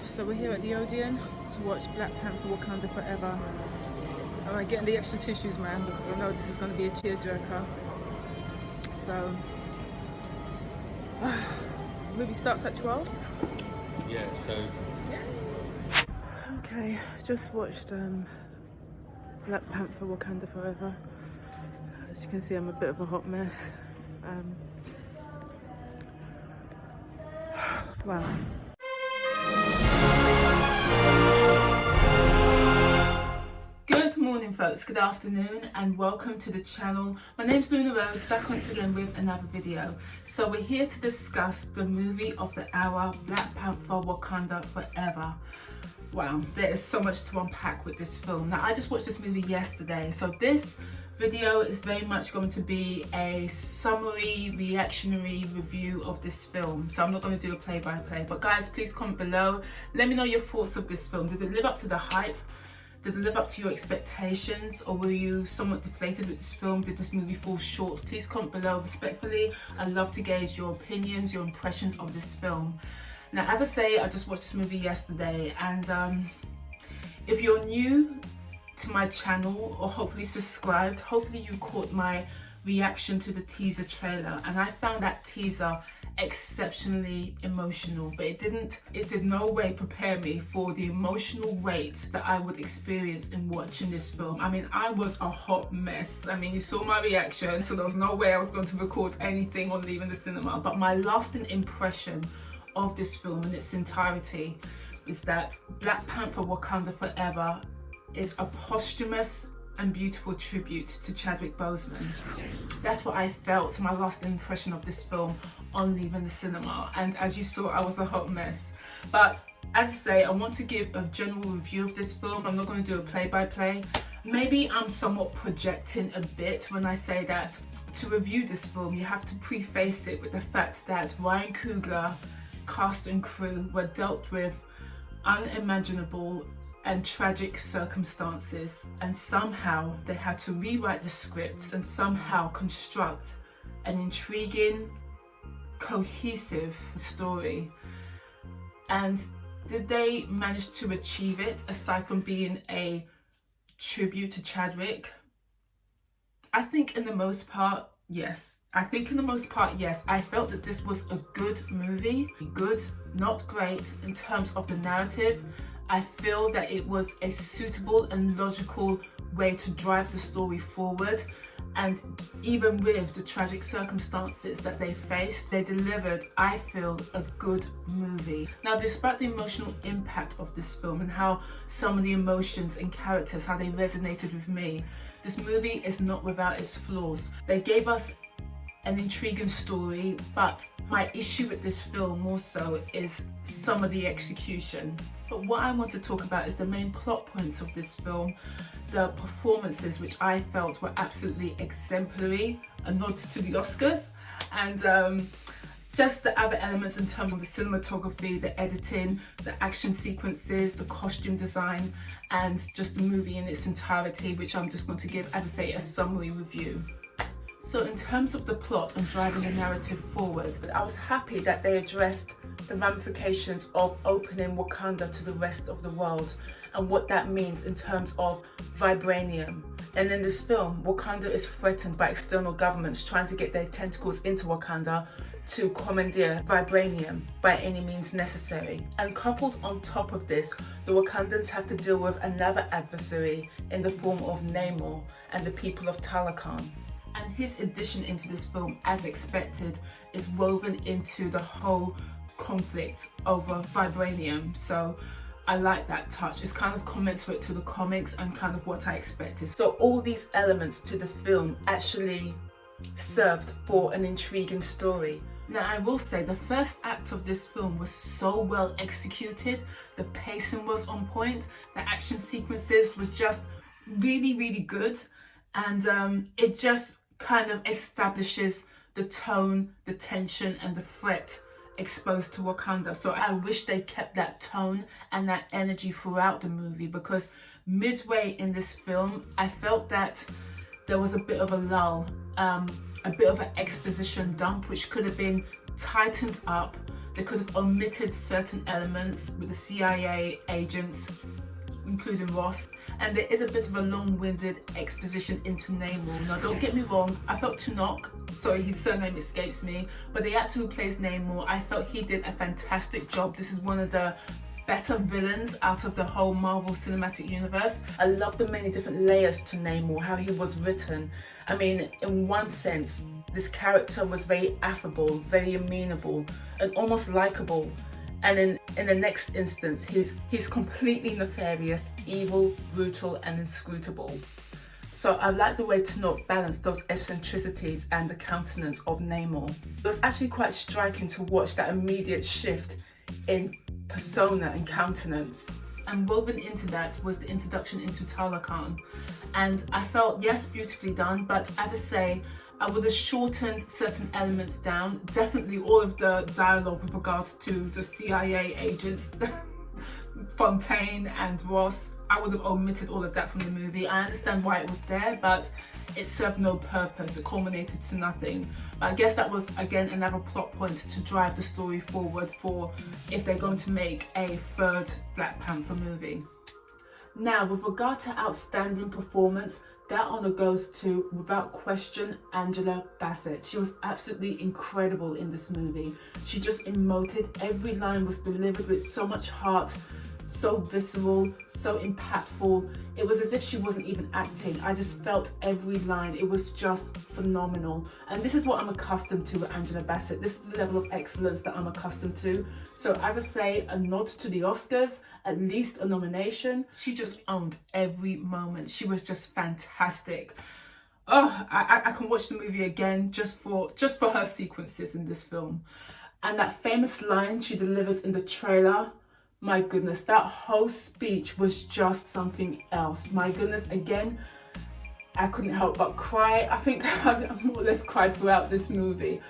So we're here at the Odeon to watch Black Panther Wakanda Forever. I'm getting the extra tissues, man, because I know this is going to be a tearjerker. So, movie starts at 12. Yeah, so... Okay, just watched Black Panther Wakanda Forever. As you can see, I'm a bit of a hot mess. Wow. Good morning, folks, good afternoon, and welcome to the channel. My name's Rhodes, back once again with another video. So we're here to discuss the movie of the hour, Black Panther Wakanda Forever. Wow, there is so much to unpack with this film. Now, I just watched this movie yesterday, so this video is very much going to be a summary, reactionary review of this film. So I'm not going to do a play-by-play, but guys, please comment below. Let me know your thoughts of this film. Did it live up to the hype? Did it live up to your expectations, or were you somewhat deflated with this film? Did this movie fall short? Please comment below respectfully. I'd love to gauge your opinions, your impressions of this film. Now, as I say, I just watched this movie yesterday, and if you're new to my channel, or hopefully subscribed, hopefully you caught my reaction to the teaser trailer, and I found that teaser exceptionally emotional, but it did no way prepare me for the emotional weight that I would experience in watching this film. I mean, I was a hot mess. I mean, you saw my reaction, so there was no way I was going to record anything on leaving the cinema, but my lasting impression of this film in its entirety is that Black Panther Wakanda Forever is a posthumous and beautiful tribute to Chadwick Boseman. That's what I felt, my last impression of this film on leaving the cinema. And as you saw, I was a hot mess. But as I say, I want to give a general review of this film. I'm not going to do a play-by-play. Maybe I'm somewhat projecting a bit when I say that to review this film, you have to preface it with the fact that Ryan Coogler, cast and crew were dealt with unimaginable and tragic circumstances, and somehow they had to rewrite the script and somehow construct an intriguing, cohesive story. And did they manage to achieve it, aside from being a tribute to Chadwick? I think in the most part, yes. I felt that this was a good movie. Good, not great in terms of the narrative. I feel that it was a suitable and logical way to drive the story forward. And even with the tragic circumstances that they faced, they delivered, I feel, a good movie. Now, despite the emotional impact of this film and how some of the emotions and characters, how they resonated with me, this movie is not without its flaws. They gave us an intriguing story, but my issue with this film more so is some of the execution. But what I want to talk about is the main plot points of this film, the performances, which I felt were absolutely exemplary, a nod to the Oscars, and just the other elements in terms of the cinematography, the editing, the action sequences, the costume design, and just the movie in its entirety, which I'm just going to give, as I say, a summary review. So in terms of the plot and driving the narrative forward, I was happy that they addressed the ramifications of opening Wakanda to the rest of the world and what that means in terms of vibranium. And in this film, Wakanda is threatened by external governments trying to get their tentacles into Wakanda to commandeer vibranium by any means necessary. And coupled on top of this, the Wakandans have to deal with another adversary in the form of NAMOR and the people of Talokan. And his addition into this film, as expected, is woven into the whole conflict over vibranium. So I like that touch. It's kind of commensurate to the comics and kind of what I expected. So all these elements to the film actually served for an intriguing story. Now, I will say the first act of this film was so well executed. The pacing was on point. The action sequences were just really, really good. And it just kind of establishes the tone, the tension, and the threat exposed to Wakanda. So I wish they kept that tone and that energy throughout the movie, because midway in this film, I felt that there was a bit of a lull, a bit of an exposition dump, which could have been tightened up. They could have omitted certain elements with the CIA agents, including Ross. And there is a bit of a long-winded exposition into Namor. Now, don't get me wrong, I felt Tunok, sorry, his surname escapes me, but the actor who plays Namor, I felt he did a fantastic job. This is one of the better villains out of the whole Marvel Cinematic Universe. I love the many different layers to Namor, how he was written. I mean, in one sense, this character was very affable, very amenable, and almost likable. And in the next instance, he's completely nefarious, evil, brutal, and inscrutable. So I like the way Tunok balanced those eccentricities and the countenance of Namor. It was actually quite striking to watch that immediate shift in persona and countenance. And woven into that was the introduction into Talokan. And I felt, yes, beautifully done, but as I say, I would have shortened certain elements down. Definitely all of the dialogue with regards to the CIA agents, Fontaine and Ross, I would have omitted all of that from the movie. I understand why it was there, but it served no purpose. It culminated to nothing. But I guess that was, again, another plot point to drive the story forward for if they're going to make a third Black Panther movie. Now, with regard to outstanding performance, that honour goes to, without question, Angela Bassett. She was absolutely incredible in this movie. She just emoted. Every line was delivered with so much heart, so visceral, so impactful. It was as if she wasn't even acting. I just felt every line. It was just phenomenal. And this is what I'm accustomed to with Angela Bassett. This is the level of excellence that I'm accustomed to. So as I say, a nod to the Oscars, at least a nomination. She just owned every moment. She was just fantastic. Oh, I can watch the movie again just for her sequences in this film. And that famous line she delivers in the trailer, my goodness, that whole speech was just something else. My goodness, again, I couldn't help but cry. I think I more or less cried throughout this movie.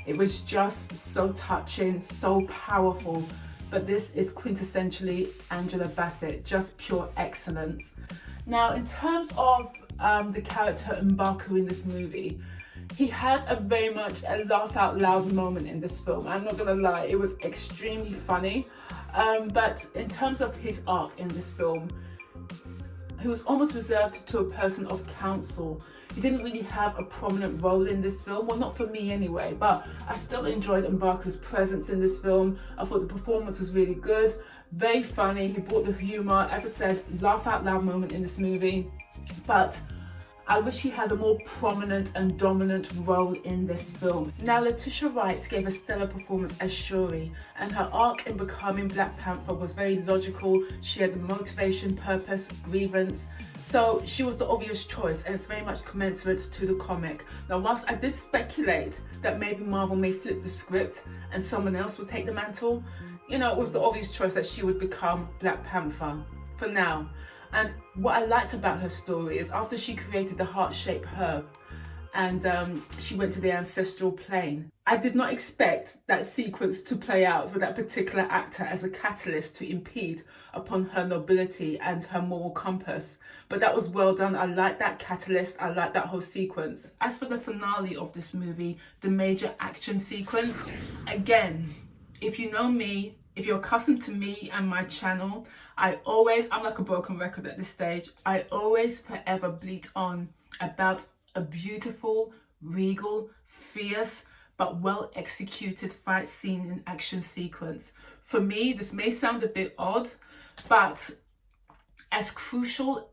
It was just so touching, so powerful. But this is quintessentially Angela Bassett, just pure excellence. Now, in terms of the character M'Baku in this movie, he had a very much a laugh out loud moment in this film. I'm not gonna lie, it was extremely funny. But in terms of his arc in this film, he was almost reserved to a person of counsel. He didn't really have a prominent role in this film, well, not for me anyway, but I still enjoyed M'Baku's presence in this film. I thought the performance was really good, very funny. He brought the humour, as I said, laugh out loud moment in this movie, but I wish he had a more prominent and dominant role in this film. Now, Letitia Wright gave a stellar performance as Shuri, and her arc in becoming Black Panther was very logical. She had the motivation, purpose, grievance. So she was the obvious choice, and it's very much commensurate to the comic. Now, whilst I did speculate that maybe Marvel may flip the script and someone else would take the mantle, you know, it was the obvious choice that she would become Black Panther for now. And what I liked about her story is after she created the heart-shaped herb and she went to the ancestral plane, I did not expect that sequence to play out with that particular actor as a catalyst to impede upon her nobility and her moral compass. But that was well done. I like that catalyst. I like that whole sequence. As for the finale of this movie, the major action sequence, again, if you know me, if you're accustomed to me and my channel, I'm like a broken record at this stage. I always forever bleat on about a beautiful, regal, fierce, but well executed fight scene and action sequence. For me, this may sound a bit odd, but as crucial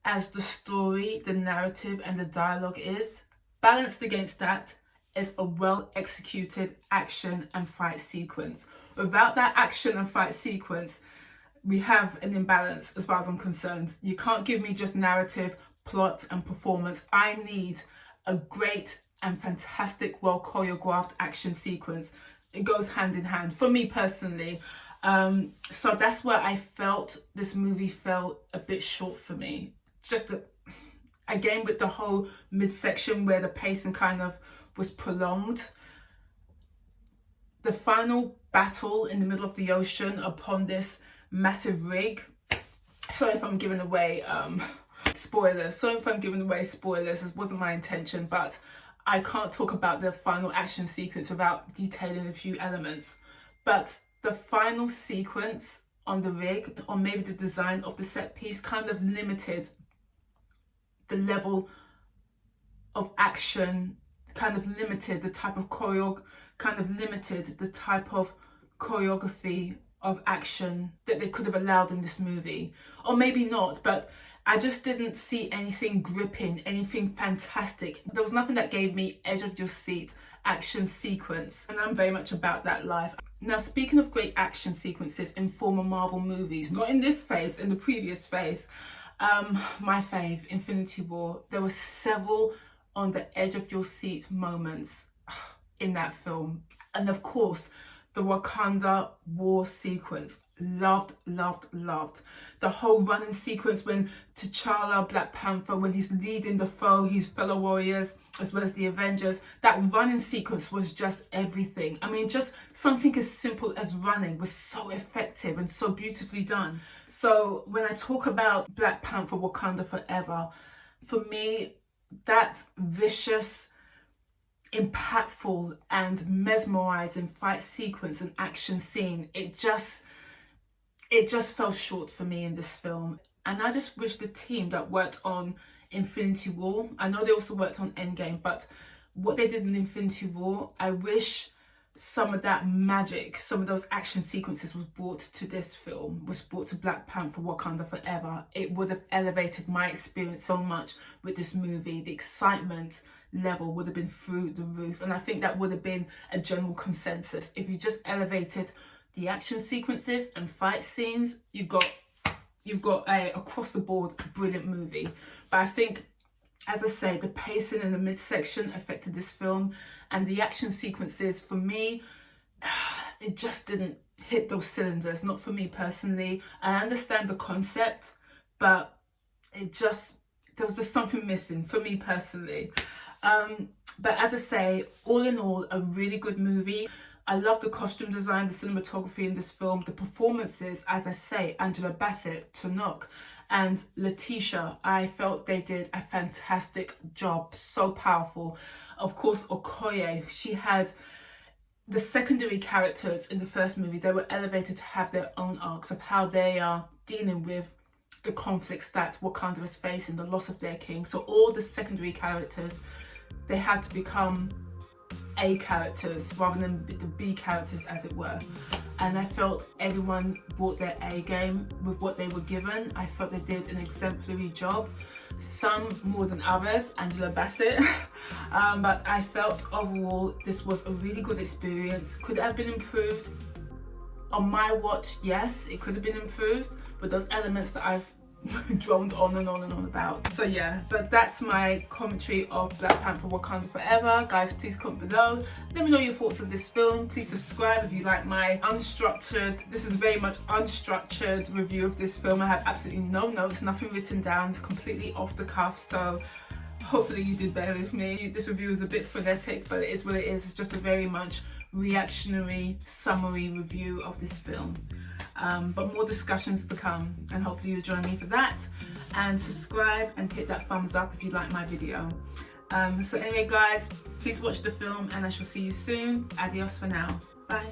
as the story, the narrative, and the dialogue is, balanced against that is a well executed action and fight sequence. Without that action and fight sequence, we have an imbalance as far as I'm concerned. You can't give me just narrative, plot, and performance. I need a great and fantastic, well choreographed action sequence. It goes hand in hand for me personally. So that's where I felt this movie fell a bit short for me. Just again with the whole midsection where the pacing kind of was prolonged. The final battle in the middle of the ocean upon this massive rig. Sorry if I'm giving away spoilers. Sorry if I'm giving away spoilers. This wasn't my intention, but I can't talk about the final action sequence without detailing a few elements. but the final sequence on the rig, or maybe the design of the set piece, kind of limited the level of action, kind of limited the type of choreography of action that they could have allowed in this movie. Or maybe not, but I just didn't see anything gripping, anything fantastic. There was nothing that gave me edge of your seat action sequence, and I'm very much about that life. Now, speaking of great action sequences in former Marvel movies, not in this phase, in the previous phase, my fave, Infinity War, there were several on the edge of your seat moments in that film. And of course, the Wakanda war sequence. Loved. The whole running sequence when T'Challa, Black Panther, when he's leading the foe, his fellow warriors, as well as the Avengers, that running sequence was just everything. I mean, just something as simple as running was so effective and so beautifully done. So when I talk about Black Panther, Wakanda Forever, for me, that vicious, impactful and mesmerizing fight sequence and action scene, it just fell short for me in this film. And I just wish the team that worked on Infinity War, I know they also worked on Endgame, but what they did in Infinity War, I wish some of that magic, some of those action sequences was brought to this film, was brought to Black Panther Wakanda Forever. It would have elevated my experience so much with this movie. The excitement level would have been through the roof, and I think that would have been a general consensus. If you just elevated the action sequences and fight scenes, you've got a across the board brilliant movie. But I think, as I say, the pacing in the midsection affected this film, and the action sequences, for me, it just didn't hit those cylinders. Not for me personally. I understand the concept, but there was just something missing for me personally. But as I say, all in all, a really good movie. I love the costume design, the cinematography in this film, the performances, as I say, Angela Bassett, Tenoch, and Letitia. I felt they did a fantastic job, so powerful. Of course, Okoye, she had the secondary characters in the first movie, they were elevated to have their own arcs of how they are dealing with the conflicts that Wakanda is facing, the loss of their king. So all the secondary characters, they had to become A characters rather than the B characters, as it were. And I felt everyone brought their A game with what they were given. I felt they did an exemplary job, some more than others, Angela Bassett. But I felt overall this was a really good experience. Could it have been improved? On my watch, yes, it could have been improved, but those elements that I've droned on and on and on about. So yeah, but that's my commentary of Black Panther Wakanda Forever. Guys, please comment below, let me know your thoughts on this film. Please subscribe if you like my unstructured, this is very much unstructured review of this film. I have absolutely no notes, nothing written down, it's completely off the cuff, so hopefully you did bear with me. This review is a bit frenetic, but it is what it is. It's just a very much reactionary summary review of this film. But more discussions to come, and hopefully you'll join me for that. And subscribe and hit that thumbs up if you like my video. So anyway guys, please watch the film and I shall see you soon. Adios for now. Bye.